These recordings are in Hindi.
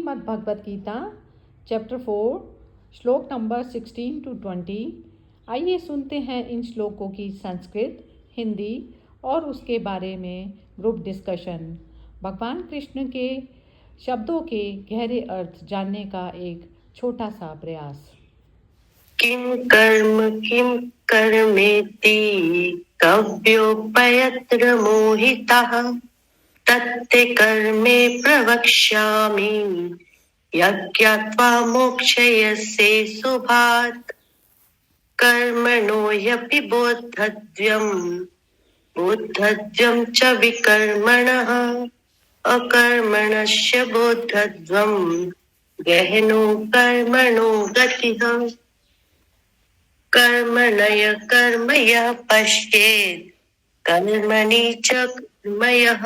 श्रीमद् भगवद गीता चैप्टर 4 श्लोक नंबर 16 to 20। आइए सुनते हैं इन श्लोकों की संस्कृत, हिंदी और उसके बारे में ग्रुप डिस्कशन। भगवान कृष्ण के शब्दों के गहरे अर्थ जानने का एक छोटा सा प्रयास। किं कर्मेति कव्योपयत्र मोहितः तत्ते कर्मे प्रवक्ष्यामि यज्ञात्वा मोक्षयसे शुभात्। कर्मणो ह्यपि बोद्धव्यं च विकर्मणः अकर्मणस्य बोद्धव्यं गहनो कर्मणो गतिः। कर्मणय कर्मयः पश्येत् कर्मणि च कर्मयः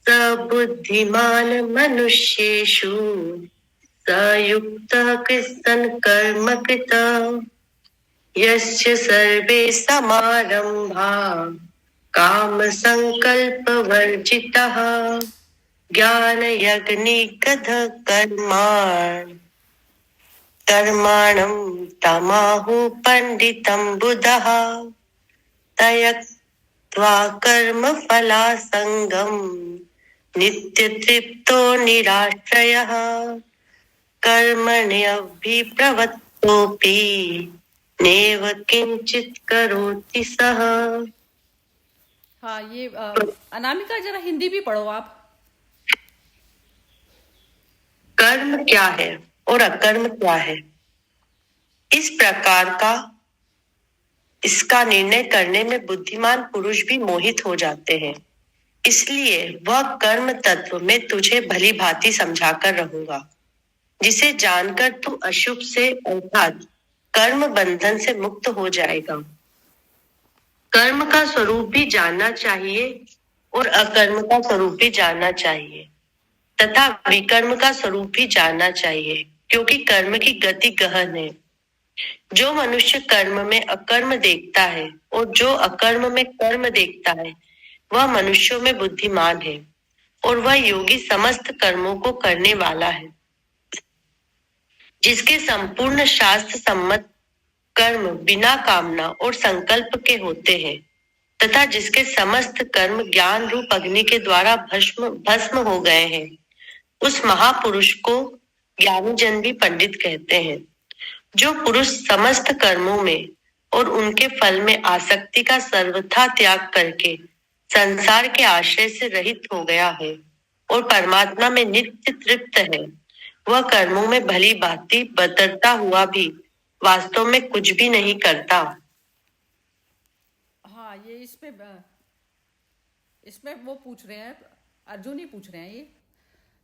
स बुद्धिमान् मनुष्येषु स युक्तः कृत्स्नं कर्म कृतः। यस्य सर्वे समारम्भा कामसङ्कल्पवर्जिताः ज्ञानयज्ञनिगतः कर्माणं तमाहुः पंडितं बुधः त्यक्त्वा कर्मफलासङ्गं नित्यतृप्तो निराश्रयः कर्मण्यभिप्रवृत्तोऽपि नैव किंचित् करोति सः। हाँ, ये अनामिका जरा हिंदी भी पढ़ो आप। कर्म क्या है और अकर्म क्या है, इस प्रकार का इसका निर्णय करने में बुद्धिमान पुरुष भी मोहित हो जाते हैं। इसलिए वह कर्म तत्व में तुझे भली भांति समझाकर रहूंगा, जिसे जानकर तू अशुभ से अर्थात कर्म बंधन से मुक्त हो जाएगा। कर्म का स्वरूप भी जानना चाहिए और अकर्म का स्वरूप भी जानना चाहिए तथा विकर्म का स्वरूप भी जानना चाहिए, क्योंकि कर्म की गति गहन है। जो मनुष्य कर्म में अकर्म देखता है और जो अकर्म में कर्म देखता है वह मनुष्यों में बुद्धिमान है और वह योगी समस्त कर्मों को करने वाला है। जिसके संपूर्ण शास्त्र सम्मत कर्म बिना कामना और संकल्प के होते हैं तथा जिसके समस्त कर्म ज्ञान रूप अग्नि के द्वारा भस्म हो गए हैं, उस महापुरुष को ज्ञानी जन भी पंडित कहते हैं। जो पुरुष समस्त कर्मों में और उनके फल में आसक्ति का सर्वथा त्याग करके संसार के आश्रय से रहित हो गया है और परमात्मा में नित्य तृप्त है, वह कर्मों में भली भांति बतरता हुआ भी वास्तव में कुछ भी नहीं करता। हाँ, ये इसमें वो पूछ रहे हैं, अर्जुन ही पूछ रहे हैं ये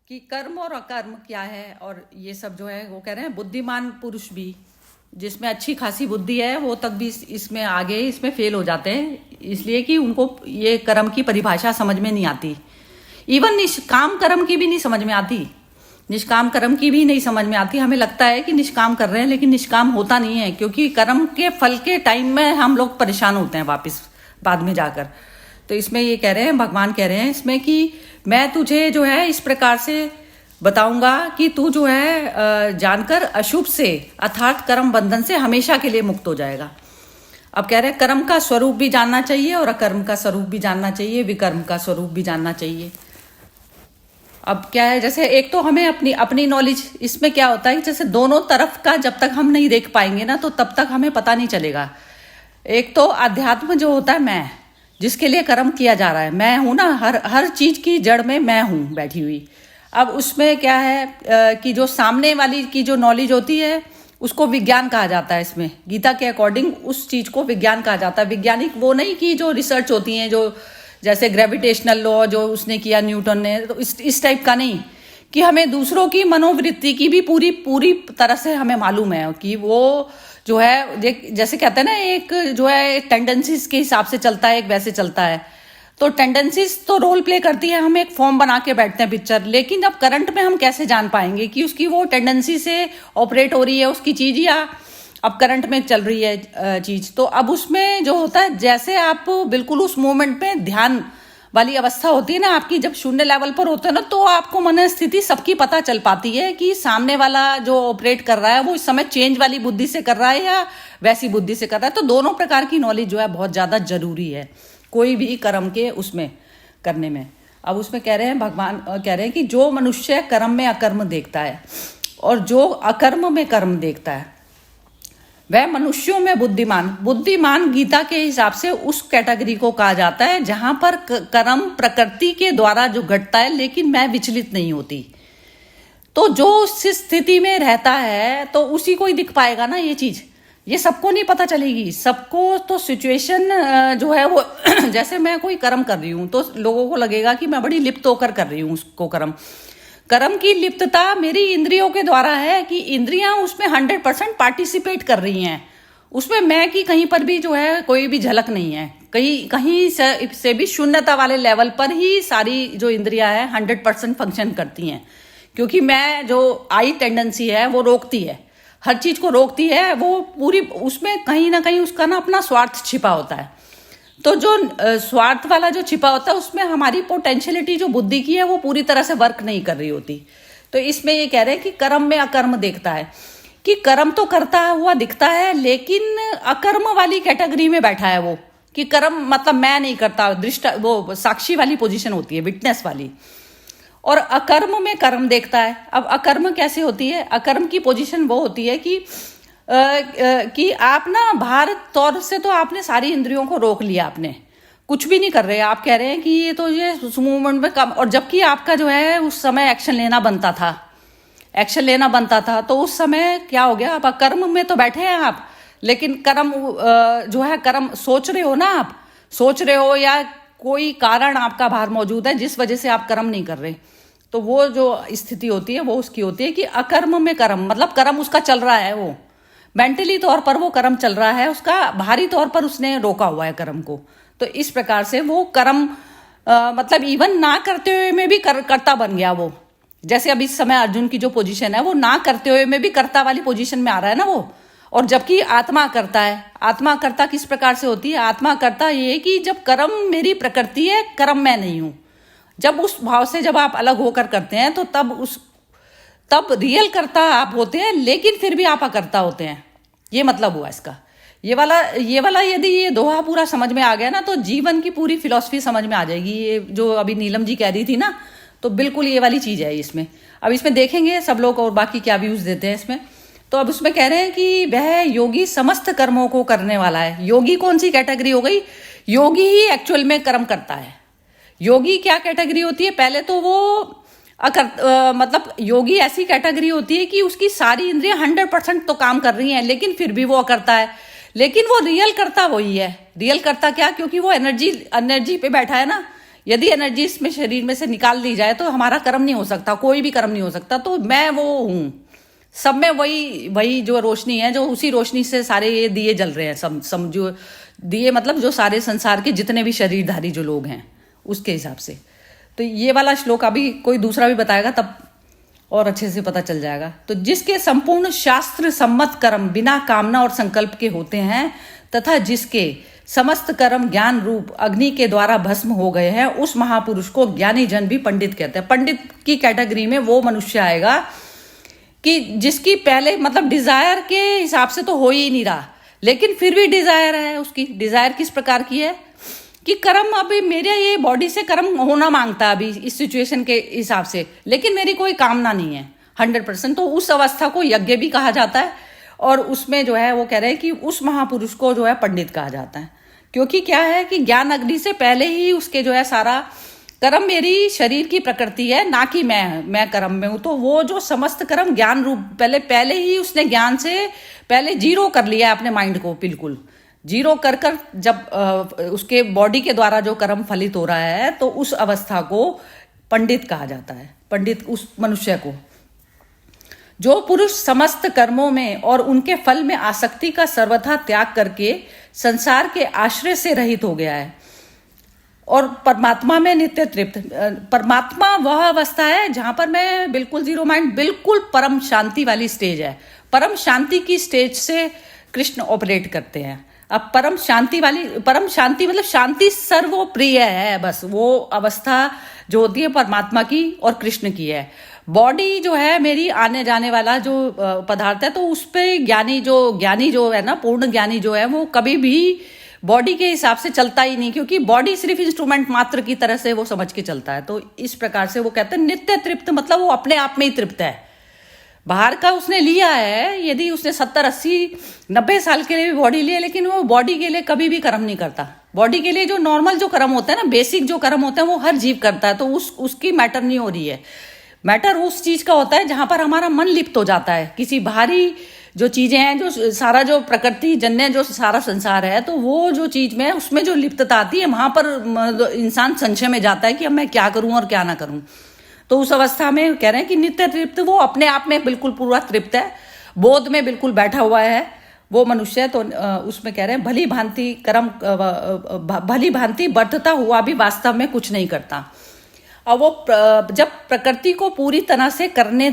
कि कर्म और अकर्म क्या है, और ये सब जो है वो कह रहे हैं बुद्धिमान पुरुष भी जिसमें अच्छी खासी बुद्धि है वो तक भी इसमें आगे इसमें फेल हो जाते हैं, इसलिए कि उनको ये कर्म की परिभाषा समझ में नहीं आती। इवन निष्काम कर्म की भी नहीं समझ में आती, निष्काम कर्म की भी नहीं समझ में आती। हमें लगता है कि निष्काम कर रहे हैं, लेकिन निष्काम होता नहीं है, क्योंकि कर्म के फल के टाइम में हम लोग परेशान होते हैं वापस बाद में जाकर। तो इसमें ये कह रहे हैं, भगवान कह रहे हैं इसमें कि मैं तुझे जो है इस प्रकार से बताऊंगा कि तू जो है जानकर अशुभ से अर्थात कर्म बंधन से हमेशा के लिए मुक्त हो जाएगा। अब कह रहे हैं कर्म का स्वरूप भी जानना चाहिए और अकर्म का स्वरूप भी जानना चाहिए, विकर्म का स्वरूप भी जानना चाहिए। अब क्या है, जैसे एक तो हमें अपनी नॉलेज, इसमें क्या होता है जैसे दोनों तरफ का जब तक हम नहीं देख पाएंगे ना तो तब तक हमें पता नहीं चलेगा। एक तो अध्यात्म जो होता है, मैं जिसके लिए कर्म किया जा रहा है, मैं हूं ना, हर चीज की जड़ में मैं हूं बैठी हुई। अब उसमें क्या है कि जो सामने वाली की जो नॉलेज होती है उसको विज्ञान कहा जाता है। इसमें गीता के अकॉर्डिंग उस चीज को विज्ञान कहा जाता है। वैज्ञानिक वो नहीं कि जो रिसर्च होती है, जो जैसे ग्रेविटेशनल लॉ जो उसने किया न्यूटन ने, तो इस टाइप का नहीं कि हमें दूसरों की मनोवृत्ति की भी पूरी तरह से हमें मालूम है कि वो जो है जैसे कहते हैं ना, एक जो है टेंडेंसीज के हिसाब से चलता है, एक वैसे चलता है। तो टेंडेंसीज तो रोल प्ले करती है, हम एक फॉर्म बना के बैठते हैं पिक्चर, लेकिन अब करंट में हम कैसे जान पाएंगे कि उसकी वो टेंडेंसी से ऑपरेट हो रही है उसकी चीज, या अब करंट में चल रही है चीज। तो अब उसमें जो होता है, जैसे आप बिल्कुल उस मोमेंट में ध्यान वाली अवस्था होती है ना आपकी, जब शून्य लेवल पर होते हैं ना, तो आपको मन स्थिति सबकी पता चल पाती है कि सामने वाला जो ऑपरेट कर रहा है वो इस समय चेंज वाली बुद्धि से कर रहा है या वैसी बुद्धि से कर रहा है। तो दोनों प्रकार की नॉलेज जो है बहुत ज़्यादा जरूरी है कोई भी कर्म के उसमें करने में। अब उसमें कह रहे हैं, भगवान कह रहे हैं कि जो मनुष्य कर्म में अकर्म देखता है और जो अकर्म में कर्म देखता है वह मनुष्यों में बुद्धिमान गीता के हिसाब से उस कैटेगरी को कहा जाता है जहां पर कर्म प्रकृति के द्वारा जो घटता है लेकिन मैं विचलित नहीं होती। तो जो उस स्थिति में रहता है तो उसी को ही दिख पाएगा ना ये चीज, ये सबको नहीं पता चलेगी। सबको तो सिचुएशन जो है वो जैसे मैं कोई कर्म कर रही हूँ तो लोगों को लगेगा कि मैं बड़ी लिप्त होकर कर रही हूँ उसको कर्म की लिप्तता मेरी इंद्रियों के द्वारा है कि इंद्रियां उसमें 100% पार्टिसिपेट कर रही हैं, उसमें मैं की कहीं पर भी जो है कोई भी झलक नहीं है, कहीं से भी शून्यता वाले लेवल पर ही सारी जो इंद्रियां हैं 100% फंक्शन करती हैं। क्योंकि मैं जो आई टेंडेंसी है वो रोकती है, हर चीज को रोकती है, वो पूरी उसमें कहीं ना कहीं उसका ना अपना स्वार्थ छिपा होता है। तो जो स्वार्थ वाला जो छिपा होता है उसमें हमारी पोटेंशियलिटी जो बुद्धि की है वो पूरी तरह से वर्क नहीं कर रही होती। तो इसमें ये कह रहे हैं कि कर्म में अकर्म देखता है कि कर्म तो करता हुआ दिखता है लेकिन अकर्म वाली कैटेगरी में बैठा है वो, कि कर्म मतलब मैं नहीं करता, दृष्टा वो साक्षी वाली पोजीशन होती है, विटनेस वाली। और अकर्म में कर्म देखता है। अब अकर्म कैसे होती है? अकर्म की पोजीशन वो होती है कि आप ना बाहर तौर से तो आपने सारी इंद्रियों को रोक लिया, आपने कुछ भी नहीं कर रहे, आप कह रहे हैं कि ये तो ये मूवमेंट में कम, और जबकि आपका जो है उस समय एक्शन लेना बनता था तो उस समय क्या हो गया, आप कर्म में तो बैठे हैं आप, लेकिन कर्म जो है कर्म सोच रहे हो ना, आप सोच रहे हो या कोई कारण आपका बाहर मौजूद है जिस वजह से आप कर्म नहीं कर रहे। तो वो जो स्थिति होती है वो उसकी होती है कि अकर्म में कर्म, मतलब कर्म उसका चल रहा है, वो मेंटली तौर पर वो कर्म चल रहा है, उसका बाहरी तौर पर उसने रोका हुआ है कर्म को। तो इस प्रकार से वो कर्म मतलब इवन ना करते हुए में भी कर्ता बन गया वो। जैसे अभी इस समय अर्जुन की जो पोजीशन है वो ना करते हुए में भी कर्ता वाली पोजीशन में आ रहा है ना वो। और जबकि आत्मा करता है, आत्मा कर्ता किस प्रकार से होती है? आत्मा कर्ता ये कि जब कर्म मेरी प्रकृति है, कर्म मैं नहीं हूं, जब उस भाव से जब आप अलग होकर करते हैं तो तब रियल कर्ता आप होते हैं, लेकिन फिर भी आप अकर्ता होते हैं। ये मतलब हुआ इसका। ये वाला यदि ये दोहा पूरा समझ में आ गया ना तो जीवन की पूरी फिलॉसफी समझ में आ जाएगी। ये जो अभी नीलम जी कह रही थी ना, तो बिल्कुल ये वाली चीज है इसमें। अब इसमें देखेंगे सब लोग और बाकी क्या व्यूज देते हैं इसमें। तो अब उसमें कह रहे हैं कि वह योगी समस्त कर्मों को करने वाला है। योगी कौन सी कैटेगरी हो गई? योगी ही एक्चुअल में कर्म करता है। योगी क्या कैटेगरी होती है? पहले तो वो मतलब योगी ऐसी कैटेगरी होती है कि उसकी सारी इंद्रियां 100% तो काम कर रही हैं लेकिन फिर भी वो अकर्ता है। लेकिन वो रियल कर्ता वही है। रियल कर्ता क्या? क्योंकि वो एनर्जी पे बैठा है ना। यदि एनर्जी इसमें शरीर में से निकाल दी जाए तो हमारा कर्म नहीं हो सकता, कोई भी कर्म नहीं हो सकता। तो मैं वो हूं, सब में वही जो रोशनी है, जो उसी रोशनी से सारे ये दिए जल रहे हैं। सब जो दिए मतलब जो सारे संसार के जितने भी शरीरधारी जो लोग हैं उसके हिसाब से। तो ये वाला श्लोक अभी कोई दूसरा भी बताएगा तब और अच्छे से पता चल जाएगा। तो जिसके संपूर्ण शास्त्र सम्मत कर्म बिना कामना और संकल्प के होते हैं तथा जिसके समस्त कर्म ज्ञान रूप अग्नि के द्वारा भस्म हो गए हैं, उस महापुरुष को ज्ञानी जन भी पंडित कहते हैं। पंडित की कैटेगरी में वो मनुष्य आएगा कि जिसकी पहले मतलब डिजायर के हिसाब से तो हो ही नहीं रहा, लेकिन फिर भी डिजायर है। उसकी डिजायर किस प्रकार की है कि कर्म अभी मेरे ये बॉडी से कर्म होना मांगता है अभी इस सिचुएशन के हिसाब से, लेकिन मेरी कोई कामना नहीं है 100%। तो उस अवस्था को यज्ञ भी कहा जाता है। और उसमें जो है वो कह रहे हैं कि उस महापुरुष को जो है पंडित कहा जाता है। क्योंकि क्या है कि ज्ञान अग्नि से पहले ही उसके जो है सारा कर्म मेरी शरीर की प्रकृति है, ना कि मैं कर्म में हूं। तो वो जो समस्त कर्म ज्ञान रूप पहले ही उसने ज्ञान से पहले जीरो कर लिया है अपने माइंड को, बिल्कुल जीरो कर जब उसके बॉडी के द्वारा जो कर्म फलित हो रहा है तो उस अवस्था को पंडित कहा जाता है। पंडित उस मनुष्य को, जो पुरुष समस्त कर्मों में और उनके फल में आसक्ति का सर्वथा त्याग करके संसार के आश्रय से रहित हो गया है और परमात्मा में नित्य तृप्त। परमात्मा वह अवस्था है जहां पर मैं बिल्कुल जीरो माइंड, बिल्कुल परम शांति वाली स्टेज है। परम शांति की स्टेज से कृष्ण ऑपरेट करते हैं। अब परम शांति मतलब शांति सर्वप्रिय है, बस वो अवस्था जो होती है परमात्मा की और कृष्ण की है। बॉडी जो है मेरी आने जाने वाला जो पदार्थ है, तो उस पे ज्ञानी जो है ना, पूर्ण ज्ञानी जो है, वो कभी भी बॉडी के हिसाब से चलता ही नहीं, क्योंकि बॉडी सिर्फ इंस्ट्रूमेंट मात्र की तरह से वो समझ के चलता है। तो इस प्रकार से वो कहते हैं नित्य तृप्त, मतलब वो अपने आप में ही तृप्त है। बाहर का उसने लिया है, यदि उसने 70 80 90 साल के लिए भी बॉडी लिया, लेकिन वो बॉडी के लिए कभी भी कर्म नहीं करता। बॉडी के लिए जो नॉर्मल जो कर्म होते हैं ना, बेसिक जो कर्म होते हैं, वो हर जीव करता है। तो उसकी मैटर नहीं हो रही है। मैटर उस चीज का होता है जहां पर हमारा मन लिप्त हो जाता है किसी बाहरी जो चीजें हैं, जो सारा जो प्रकृति जन्य जो सारा संसार है, तो वो जो चीज में उसमें जो लिप्तता आती है, वहां पर इंसान संशय में जाता है कि अब मैं क्या करूं और क्या ना करूं। तो उस अवस्था में कह रहे हैं कि नित्य तृप्त, वो अपने आप में बिल्कुल पूरा तृप्त है, बोध में बिल्कुल बैठा हुआ है वो मनुष्य। तो उसमें कह रहे हैं भली भांति बढ़ता हुआ भी वास्तव में कुछ नहीं करता। और वो जब प्रकृति को पूरी तरह से करने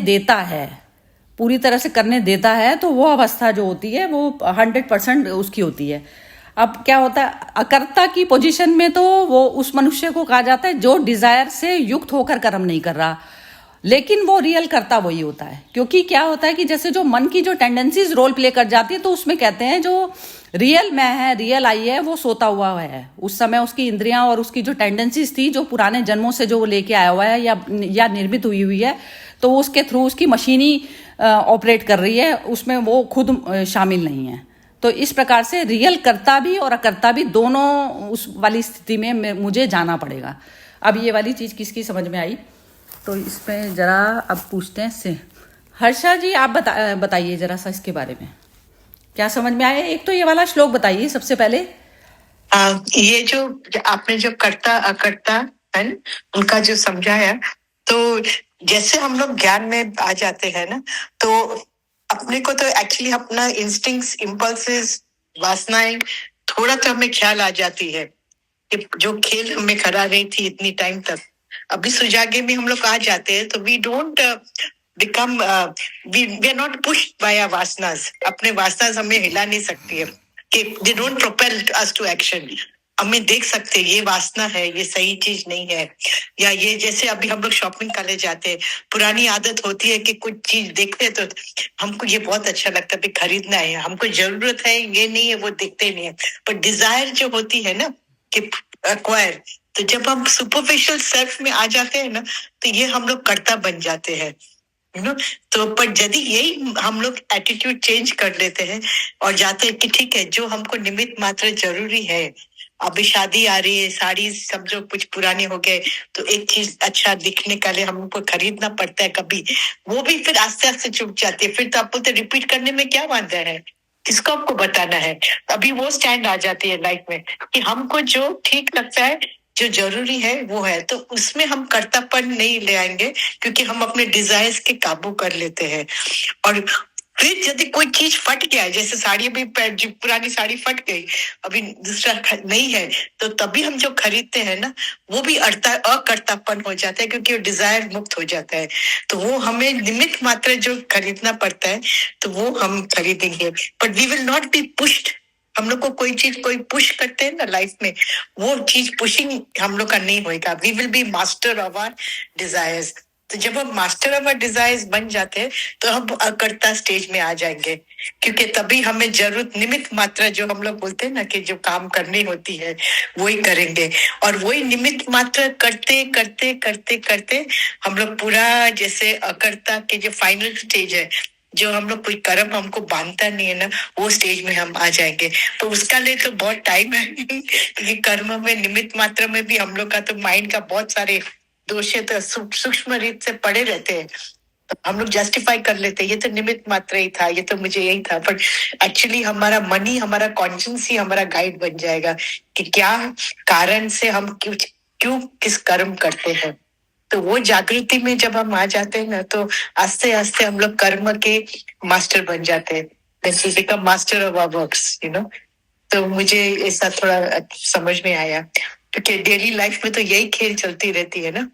देता है, तो वो अवस्था जो होती है वो 100% उसकी होती है। अब क्या होता है, अकर्ता की पोजीशन में तो वो उस मनुष्य को कहा जाता है जो डिजायर से युक्त होकर कर्म नहीं कर रहा, लेकिन वो रियल करता वही होता है। क्योंकि क्या होता है कि जैसे जो मन की जो टेंडेंसीज रोल प्ले कर जाती है, तो उसमें कहते हैं जो रियल मैं है, रियल आई है, वो सोता हुआ है। उस समय उसकी इंद्रियां और उसकी जो टेंडेंसीज थी, जो पुराने जन्मों से जो वो लेके आया हुआ है या निर्मित हुई है, तो उसके थ्रू उसकी मशीनी ऑपरेट कर रही है, उसमें वो खुद शामिल नहीं है। तो इस प्रकार से रियल कर्ता भी और अकर्ता भी दोनों उस वाली स्थिति में मुझे जाना पड़ेगा। अब ये वाली चीज किसकी समझ में आई, तो इसमें जरा अब पूछते हैं से हर्षा जी, आप बताइए जरा सा इसके बारे में क्या समझ में आया। एक तो ये वाला श्लोक बताइए सबसे पहले। ये जो आपने जो कर्ता अकर्ता है उनका जो समझाया, तो जैसे हम लोग ज्ञान में आ जाते हैं ना, तो अपने को तो एक्चुअली अपना इंस्टिंक्ट्स, इम्पल्सेस, वासनाएं थोड़ा तो हमें ख्याल आ जाती है कि जो खेल हमें करा रही थी इतनी टाइम तक, अभी सुजागे में हम लोग आ जाते हैं। तो we don't become we are not pushed by our वासनास। अपने वासनास हमें हिला नहीं सकती है कि they don't propel us to action. हमें देख सकते हैं ये वासना है, ये सही चीज नहीं है। या ये जैसे अभी हम लोग शॉपिंग करने जाते हैं, पुरानी आदत होती है कि कुछ चीज देखते हैं तो हमको ये बहुत अच्छा लगता है, खरीदना है, हमको जरूरत है, ये नहीं है, वो दिखते नहीं है। पर डिजायर जो होती है ना कि एक्वायर, तो जब हम सुपरफिशियल सेल्फ में आ जाते हैं ना, तो ये हम लोग कर्ता बन जाते हैं, यू नो। तो पर यदि यही हम लोग एटीट्यूड चेंज कर लेते हैं और जाते हैं कि ठीक है, जो हमको निमित्त मात्र जरूरी है, अभी शादी आ रही है, साड़ी सब जो कुछ पुराने हो गए, तो एक चीज अच्छा दिखने के लिए हमको खरीदना पड़ता है, कभी वो भी फिर आस्ते आस्ते चुप जाती है। फिर तो आप बोलते रिपीट करने में क्या वादा है, किसको आपको बताना है। अभी वो स्टैंड आ जाती है लाइफ में कि हमको जो ठीक लगता है, जो जरूरी है वो है, तो उसमें हम कर्तापन नहीं ले आएंगे, क्योंकि हम अपने डिजायर्स के काबू कर लेते हैं। और फिर यदि कोई चीज फट गया, जैसे साड़ी, अभी पुरानी साड़ी फट गई, अभी दूसरा नहीं है, तो तभी हम जो खरीदते हैं ना, वो भी अकर्तापन हो जाता है, क्योंकि वो डिजायर मुक्त हो जाता है। तो वो हमें निमित्त मात्र जो खरीदना पड़ता है, तो वो हम खरीदेंगे, but we will not be pushed. हम लोग को कोई चीज कोई पुश करते हैं ना लाइफ में, वो चीज पुशिंग हम लोग का नहीं होगा। We will be master of our desires. तो जब हम मास्टर ऑफ आवर डिजायर्स बन जाते हैं, तो हम अकर्ता स्टेज में आ जाएंगे, क्योंकि तभी हमें जरूरत निमित्त मात्रा, जो हम लोग बोलते हैं ना कि जो काम करनी होती है वही करेंगे। और वही निमित्त मात्रा करते करते करते करते हम लोग पूरा, जैसे अकर्ता के जो फाइनल स्टेज है, जो हम लोग कोई कर्म हमको बांधता नहीं है ना, वो स्टेज में हम आ जाएंगे। तो उसका लिए तो बहुत टाइम है क्योंकि कर्म में निमित्त मात्रा में भी हम लोग का तो माइंड का बहुत सारे दोष तो सूक्ष्म रीत से पड़े रहते हैं। हम लोग जस्टिफाई कर लेते हैं, ये तो निमित्त मात्र ही था, ये तो मुझे यही था। पर एक्चुअली हमारा मन ही, हमारा कॉन्शियस ही हमारा गाइड बन जाएगा कि क्या कारण से हम क्यों किस कर्म करते हैं। तो वो जागृति में जब हम आ जाते हैं ना, तो आस्ते आस्ते हम लोग कर्म के मास्टर बन जाते हैं। Then we become master of our works, you know? तो मुझे ऐसा थोड़ा समझ में आया, क्योंकि डेली लाइफ में तो यही खेल चलती रहती है ना,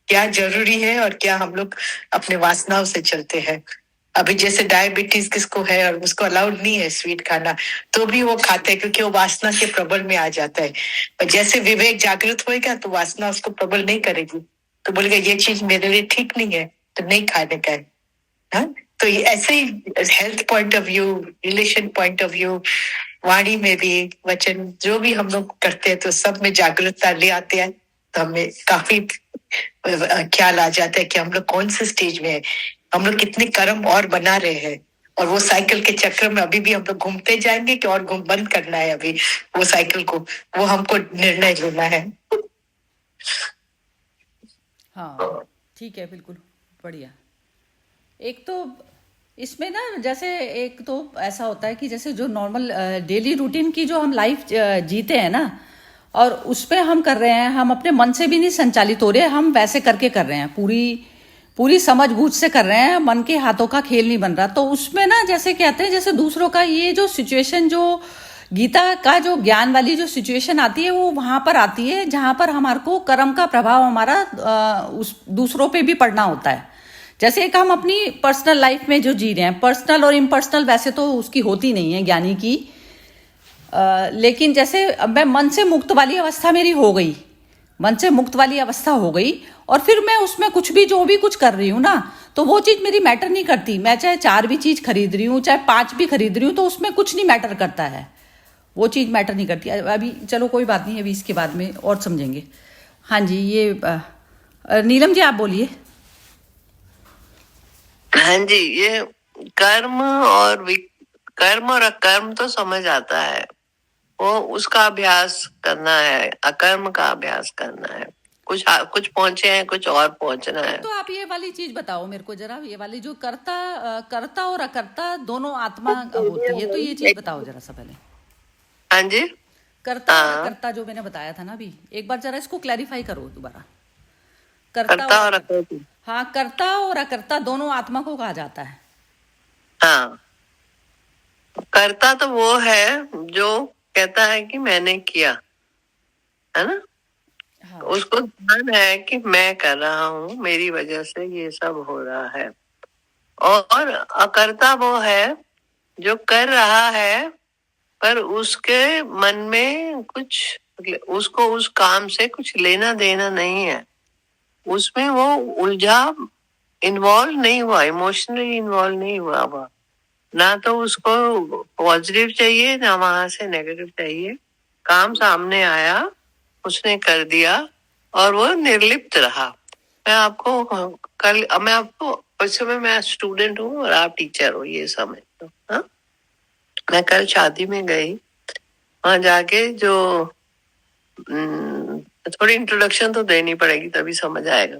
क्या जरूरी है और क्या हम लोग अपने वासनाओं से चलते हैं। अभी जैसे डायबिटीज किसको है और उसको अलाउड नहीं है स्वीट खाना, तो भी वो खाते हैं क्योंकि वो वासना के प्रबल में आ जाता है। और जैसे विवेक जागृत होएगा तो वासना उसको प्रबल नहीं करेगी, तो बोलेगा ये चीज मेरे लिए ठीक नहीं है, तो नहीं खाने का है। हाँ? तो ये ऐसे ही health point of view, relation point of view, वाणी में भी, वचन जो भी हम लोग करते हैं तो सब में जागरूकता ले आते हैं, तो हमें काफी ख्याल आ जाता है कि हम लोग कौन से स्टेज में है, हम लोग कितने कर्म और बना रहे हैं, और वो साइकिल के चक्र में अभी भी हम लोग घूमते जाएंगे कि और घूम बंद करना है अभी वो साइकिल को, वो हमको निर्णय लेना है। हाँ ठीक है, बिल्कुल बढ़िया। एक तो इसमें ना जैसे एक तो ऐसा होता है कि जैसे जो नॉर्मल डेली रूटीन की जो हम लाइफ जीते हैं ना, और उस पे हम कर रहे हैं, हम अपने मन से भी नहीं संचालित हो रहे, हम वैसे करके कर रहे हैं, पूरी पूरी समझ बूझ से कर रहे हैं, मन के हाथों का खेल नहीं बन रहा। तो उसमें ना जैसे कहते हैं, जैसे दूसरों का ये जो सिचुएशन, जो गीता का जो ज्ञान वाली जो सिचुएशन आती है, वो वहां पर आती है जहां पर हमारे को कर्म का प्रभाव हमारा उस दूसरों पे भी पड़ना होता है। जैसे एक हम अपनी पर्सनल लाइफ में जो जी रहे हैं, पर्सनल और इम्पर्सनल वैसे तो उसकी होती नहीं है ज्ञानी की, लेकिन जैसे अब मैं मन से मुक्त वाली अवस्था मेरी हो गई, मन से मुक्त वाली अवस्था हो गई, और फिर मैं उसमें कुछ भी जो भी कुछ कर रही हूँ ना, तो वो चीज मेरी मैटर नहीं करती। मैं चाहे 4 भी चीज खरीद रही हूँ, चाहे 5 भी खरीद रही हूँ, तो उसमें कुछ नहीं मैटर करता है, वो चीज मैटर नहीं करती। अभी चलो कोई बात नहीं, अभी इसके बाद में और समझेंगे। हाँ जी, ये नीलम जी आप बोलिए। हाँ जी, ये कर्म और कर्म और अकर्म तो समझ आता है, वो उसका अभ्यास करना है, अकर्म का अभ्यास करना है। कुछ पहुंचे हैं, कुछ और पहुंचना है। तो आप ये वाली चीज बताओ मेरे को जरा, ये वाली जो कर्ता और अकर्ता दोनों आत्मा होती है, तो ये चीज बताओ जरा सा पहले। हाँ जी, कर्ता और अकर्ता जो मैंने बताया था ना अभी, एक बार जरा इसको क्लैरिफाई करो दोबारा। कर्ता और अकर्ता। हाँ, कर्ता और अकर्ता दोनों आत्मा को कहा जाता है। हाँ, कर्ता तो वो है जो कहता है कि मैंने किया, है ना। हाँ। उसको ध्यान है कि मैं कर रहा हूँ, मेरी वजह से ये सब हो रहा है। और अकर्ता वो है जो कर रहा है, पर उसके मन में कुछ, उसको उस काम से कुछ लेना देना नहीं है, उसमें वो उलझा, इन्वॉल्व नहीं हुआ, इमोशनली इन्वॉल्व नहीं हुआ हुआ, ना तो उसको पॉजिटिव चाहिए ना वहां से नेगेटिव चाहिए। काम सामने आया, उसने कर दिया और वो निर्लिप्त रहा। मैं आपको उस समय मैं स्टूडेंट हूँ और आप टीचर हो, ये समझ लो। हाँ, मैं कल शादी में गई, वहां जाके जो थोड़ी इंट्रोडक्शन तो देनी पड़ेगी तभी समझ आएगा।